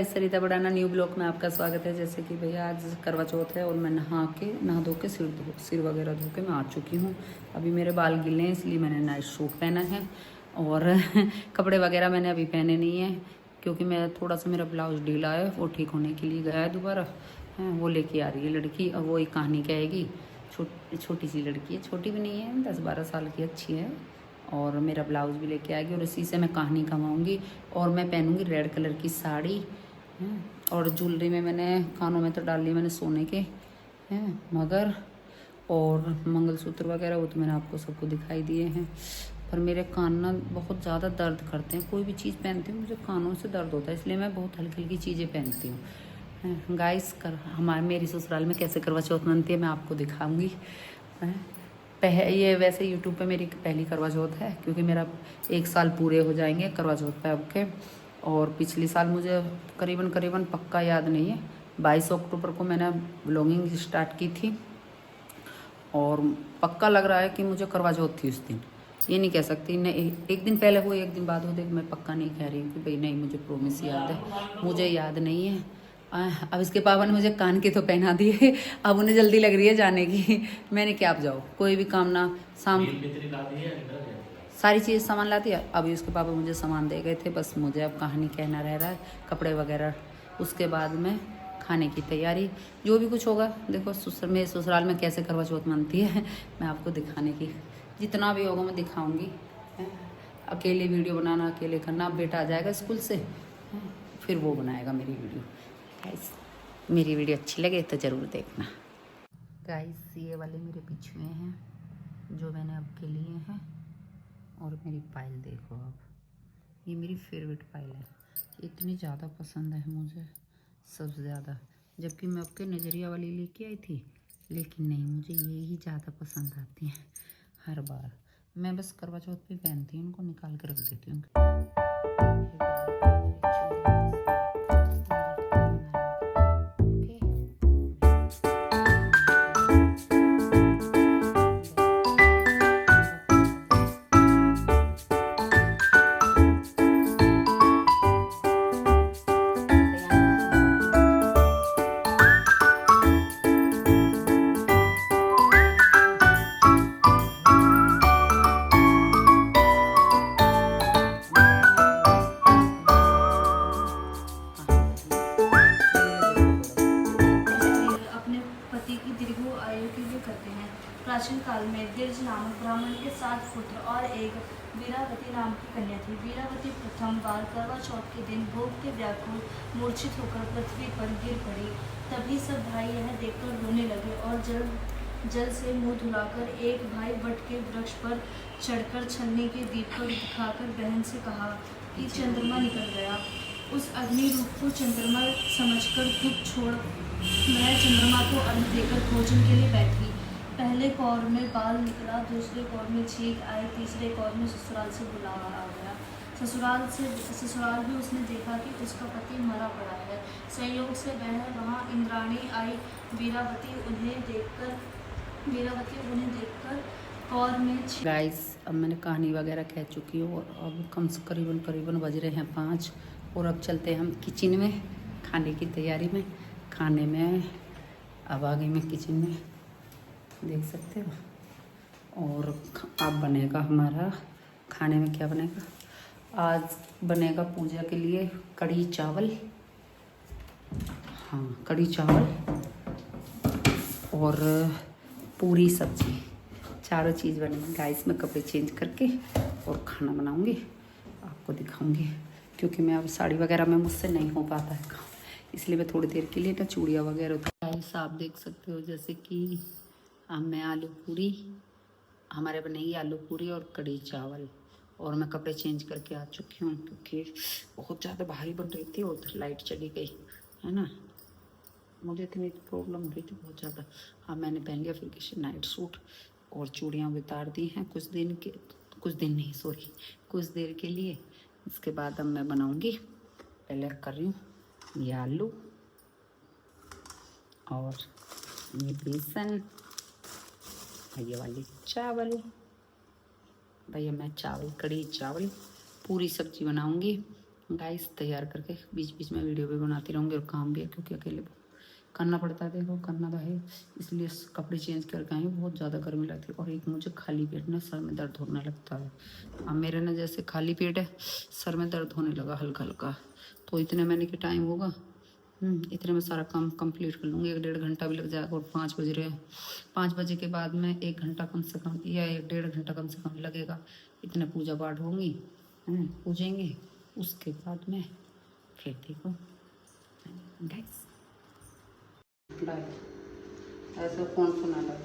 Guys, सरिता Badana new blog में आपका स्वागत है। जैसे कि भैया आज करवा चौथ है और मैं नहा धो के सिर वगैरह धो के मैं आ चुकी हूँ। अभी मेरे बाल गीले हैं इसलिए मैंने नाइट सूट पहना है और कपड़े वगैरह मैंने अभी पहने नहीं है क्योंकि मैं थोड़ा सा मेरा ब्लाउज ढीला है, वो ठीक होने के लिए गया है दोबारा। वो लेके आ रही है लड़की और वो एक कहानी कहेगी। छोटी सी लड़की है, छोटी भी नहीं है, 10-12 साल की, अच्छी है। और मेरा ब्लाउज भी लेके आएगी और इसी से मैं कहानी कमाऊँगी। और मैं पहनूँगी रेड कलर की साड़ी हैं। और ज्वेलरी में मैंने कानों में तो डाल ली मैंने सोने के हैं, मगर और मंगलसूत्र वगैरह वो तो मैंने आपको सबको दिखाई दिए हैं। पर मेरे कान ना बहुत ज़्यादा दर्द करते हैं, कोई भी चीज़ पहनती हूँ मुझे कानों से दर्द होता है, इसलिए मैं बहुत हल्की हल्की चीज़ें पहनती हूँ। गाइस मेरी ससुराल में कैसे करवा चौथ मनती है मैं आपको दिखाऊँगी। ये वैसे यूट्यूब पे मेरी पहली करवा चौथ है क्योंकि मेरा 1 साल पूरे हो जाएंगे करवा चौथ पे अब के। और पिछले साल मुझे करीबन पक्का याद नहीं है, 22 अक्टूबर को मैंने ब्लॉगिंग स्टार्ट की थी और पक्का लग रहा है कि मुझे करवा चौथ थी उस दिन। ये नहीं कह सकती नहीं एक दिन पहले हो एक दिन बाद हो, देख मैं पक्का नहीं कह रही हूँ कि भाई नहीं मुझे प्रॉमिस याद है, मुझे याद नहीं है। अब इसके पापा ने मुझे कान के तो पहना दिए, अब उन्हें जल्दी लग रही है जाने की। मैंने क्या अब जाओ कोई भी काम ना शाम सारी चीज़ सामान ला दिया। अभी उसके पापा मुझे सामान दे गए थे, बस मुझे अब कहानी कहना रह रहा है, कपड़े वगैरह। उसके बाद में खाने की तैयारी जो भी कुछ होगा। देखो मेरे ससुराल में कैसे करवा चौथ मनती है मैं आपको दिखाने की, जितना भी होगा मैं दिखाऊंगी। अकेले वीडियो बनाना अकेले करना, बेटा आ जाएगा स्कूल से फिर वो बनाएगा मेरी वीडियो। गाइस मेरी वीडियो अच्छी लगे तो ज़रूर देखना। गाइस ये वाले मेरे पिछुए हैं जो मैंने आपके लिए हैं। और मेरी पायल देखो, अब ये मेरी फेवरेट पायल है, इतनी ज़्यादा पसंद है मुझे सबसे ज़्यादा, जबकि मैं आपके नज़रिया वाली लेके आई थी, लेकिन नहीं मुझे ये ही ज़्यादा पसंद आती हैं। हर बार मैं बस करवा चौथ पे पहनती हूँ, उनको निकाल के रख देती हूँ। प्राचीन काल में दीर्घ नामक ब्राह्मण के 7 पुत्र और एक वीरावती नाम की कन्या थी। वीरावती प्रथम बार करवा चौथ के दिन भोग के व्याकुल मूर्छित होकर पृथ्वी पर गिर पड़ी। तभी सब भाई यह देखकर रोने लगे और जल से मुंह धुलाकर एक भाई वट के वृक्ष पर चढ़कर छलनी के दीप पर दिखाकर बहन से कहा कि चंद्रमा निकल गया। उस अग्नि रूप को चंद्रमा समझकर दुख छोड़ वह चंद्रमा को अन्न देकर भोजन के लिए बैठी। पहले कौर में बाल निकला, दूसरे कौर में छींक आई, तीसरे कौर में ससुराल से बुलावा आ गया। ससुराल भी उसने देखा कि उसका पति मरा पड़ा है। संयोग से वह वहाँ इंद्राणी आई। वीरावती उन्हें देखकर कौर में गाइस अब मैंने कहानी वगैरह कह चुकी हूँ और अब करीबन बज रहे हैं 5 और अब चलते हैं हम किचन में खाने की तैयारी में। खाने में अब आ गई मैं किचन में, देख सकते हो। और अब बनेगा हमारा खाने में क्या बनेगा, आज बनेगा पूजा के लिए कढ़ी चावल। हाँ कढ़ी चावल और पूरी सब्जी, चारों चीज़ बनेगी। गाइस मैं कपड़े चेंज करके और खाना बनाऊंगी, आपको दिखाऊंगी क्योंकि मैं अब साड़ी वगैरह में मुझसे नहीं हो पाता है काम, इसलिए मैं थोड़ी देर के लिए ना चूड़ियाँ वगैरह। गाइस आप देख सकते हो जैसे कि मैं आलू पूरी, हमारे बनेगी आलू पूरी और कढ़ी चावल। और मैं कपड़े चेंज करके आ चुकी हूँ क्योंकि बहुत ज़्यादा भारी बन रही थी और लाइट चली गई है ना, मुझे इतनी प्रॉब्लम हो रही थी बहुत ज़्यादा। हाँ मैंने पहन लिया फिर किसी नाइट सूट और चूड़ियाँ उतार दी हैं कुछ देर के लिए। इसके बाद अब मैं बनाऊँगी, पहले कर रही हूँ ये आलू और ये बेसन, ये वाली चावल। भैया मैं चावल कढ़ी चावल पूरी सब्जी बनाऊंगी, गाइस तैयार करके बीच बीच में वीडियो भी बनाती रहूँगी और काम भी है, क्योंकि अकेले करना पड़ता है, देखो करना तो है, इसलिए कपड़े चेंज करके आई हूँ। बहुत ज़्यादा गर्मी लगती है और एक मुझे खाली पेट में सर में दर्द होने लगता है। अब मेरे ना जैसे खाली पेट है, सर में दर्द होने लगा हल्का हल्का, तो इतने महीने के टाइम होगा, इतने में सारा काम कंप्लीट कर लूँगी। 1-1.5 घंटा भी लग जाएगा और 5 बज रहे हैं। 5 बजे के बाद में 1 घंटा कम से कम या 1-1.5 घंटा कम से कम लगेगा। इतने पूजा पाठ होंगी, पूजेंगे, उसके बाद में फिर देखो गाइस। ऐसा कौन सुना लगा।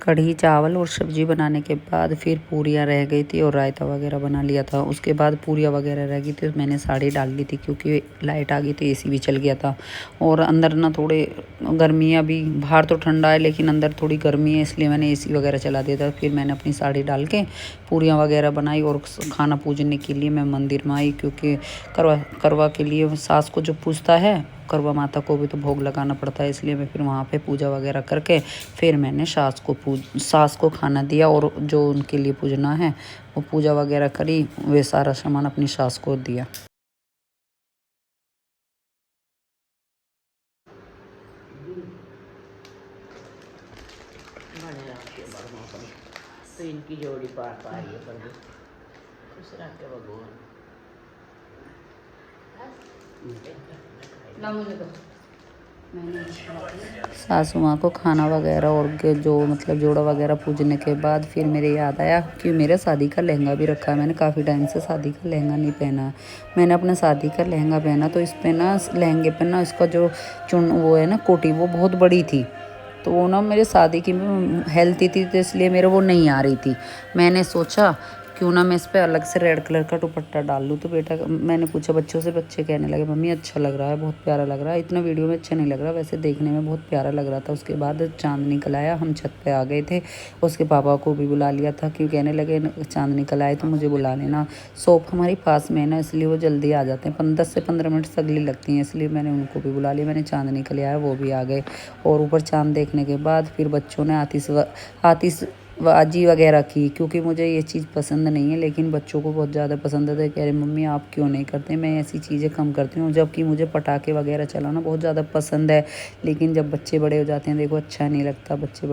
कढ़ी चावल और सब्जी बनाने के बाद फिर पूरियाँ रह गई थी और रायता वगैरह बना लिया था। उसके बाद पूरियाँ वगैरह रह गई थी, तो मैंने साड़ी डाल ली थी, क्योंकि लाइट आ गई तो एसी भी चल गया था और अंदर ना थोड़े गर्मियाँ भी, बाहर तो ठंडा है लेकिन अंदर थोड़ी गर्मी है, इसलिए मैंने एसी वगैरह चला दिया था। फिर मैंने अपनी साड़ी डाल के पूरियाँ वगैरह बनाई और खाना पूजने के लिए मैं मंदिर में आई, क्योंकि करवा के लिए सास को जो पूजता है, करवा माता को भी तो भोग लगाना पड़ता है, इसलिए मैं फिर वहाँ पे पूजा वगैरह करके फिर मैंने सास को खाना दिया और जो उनके लिए पूजना है वो पूजा वगैरह करी, वे सारा सामान अपनी सास को दिया। तो इनकी जोड़ी पार पा रही है प्रभु, खुश रह के भगवान। सासू माँ को खाना वगैरह और जो मतलब जोड़ा वगैरह पूजने के बाद फिर मेरे याद आया कि मेरा शादी का लहंगा भी रखा है। मैंने काफ़ी टाइम से शादी का लहंगा नहीं पहना। मैंने अपना शादी का लहंगा पहना तो इस पे ना, लहंगे पे ना इसका जो वो है ना कोटी, वो बहुत बड़ी थी, तो वो ना मेरे शादी की हेल्थी थी, तो इसलिए मेरे वो नहीं आ रही थी। मैंने सोचा क्यों ना मैं इस पर अलग से रेड कलर का दुपट्टा डाल लूँ। तो बेटा, मैंने पूछा बच्चों से, बच्चे कहने लगे मम्मी अच्छा लग रहा है, बहुत प्यारा लग रहा है। इतना वीडियो में अच्छा नहीं लग रहा, वैसे देखने में बहुत प्यारा लग रहा था। उसके बाद चांद निकल आया, हम छत पे आ गए थे, उसके पापा को भी बुला लिया था, क्यों कहने लगे चांद निकल आए तो मुझे बुला लेना। शॉप हमारी पास में है ना, इसलिए वो जल्दी आ जाते हैं, 10 से 15 मिनट सगली लगती हैं, इसलिए मैंने उनको भी बुला लिया। मैंने चांद निकल आया, वो भी आ गए और ऊपर चांद देखने के बाद फिर बच्चों ने आतिशबाजी वगैरह की, क्योंकि मुझे ये चीज़ पसंद नहीं है, लेकिन बच्चों को बहुत ज़्यादा पसंद है। तो कह रहे मम्मी आप क्यों नहीं करते, मैं ऐसी चीज़ें कम करती हूँ, जबकि मुझे पटाखे वगैरह चलाना बहुत ज़्यादा पसंद है। लेकिन जब बच्चे बड़े हो जाते हैं, देखो अच्छा नहीं लगता। बच्चे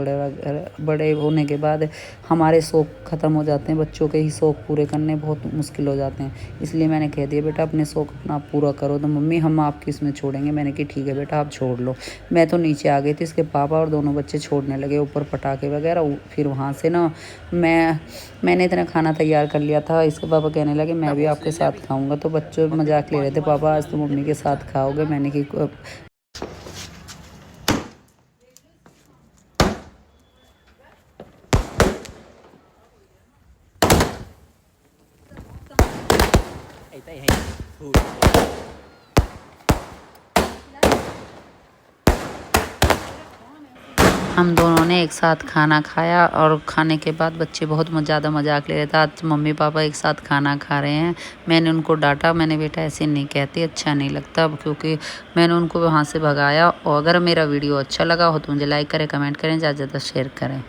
बड़े होने के बाद हमारे शौक़ ख़त्म हो जाते हैं, बच्चों के ही शौक़ पूरे करने बहुत मुश्किल हो जाते हैं। इसलिए मैंने कह दिया बेटा अपने शौक़ अपना आप पूरा करो। तो मम्मी हम आपकी इसमें छोड़ेंगे। मैंने कहा ठीक है बेटा आप छोड़ लो। मैं तो नीचे आ गई थी, इसके पापा और दोनों बच्चे छोड़ने लगे ऊपर पटाखे वगैरह। फिर वहाँ से ना मैंने इतना खाना तैयार कर लिया था। इसके पापा कहने लगे मैं भी आपके साथ खाऊंगा। तो बच्चों मजाक ले रहे थे, पापा आज तो मम्मी के साथ खाओगे। मैंने कि हम दोनों ने एक साथ खाना खाया और खाने के बाद बच्चे बहुत ज़्यादा मजाक ले रहे थे, आज मम्मी पापा एक साथ खाना खा रहे हैं। मैंने उनको डांटा, मैंने बेटा ऐसे नहीं कहते, अच्छा नहीं लगता, क्योंकि मैंने उनको वहाँ से भगाया। और अगर मेरा वीडियो अच्छा लगा हो तो मुझे लाइक करें, कमेंट करें, ज़्यादा से ज़्यादा शेयर करें।